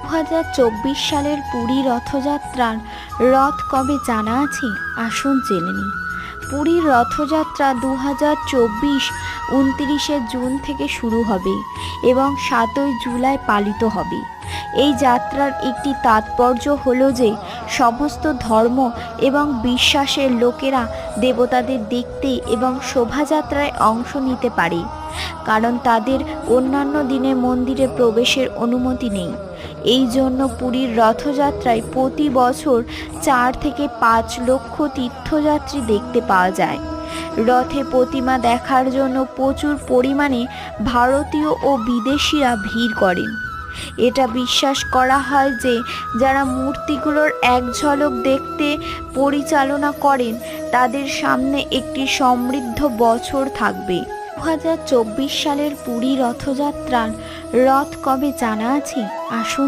2024 সালের পুরী রথযাত্রার রথ কবে জানা আছে? আসুন জেনে নিই। পুরীর রথযাত্রা 2024 29শে জুন থেকে শুরু হবে এবং 7ই জুলাই পালিত হবে। এই যাত্রার একটি তাৎপর্য হলো যে সমস্ত ধর্ম এবং বিশ্বাসের লোকেরা দেবতাদের দেখতে এবং শোভাযাত্রায় অংশ নিতে পারে, কারণ তাদের অন্যান্য দিনে মন্দিরে প্রবেশের অনুমতি নেই। এই জন্য পুরীর রথযাত্রায় প্রতি বছর 4 থেকে 5 লক্ষ তীর্থযাত্রী দেখতে পাওয়া যায়। রথে প্রতিমা দেখার জন্য প্রচুর পরিমাণে ভারতীয় ও বিদেশিরা ভিড় করেন। এটা বিশ্বাস করা হয় যে যারা মূর্তিগুলোর এক ঝলক দেখতে পরিচালনা করেন তাদের সামনে একটি সমৃদ্ধ বছর থাকবে। 2024 সালের পুরী রথযাত্রার রথ কবে জানা আছে? আসুন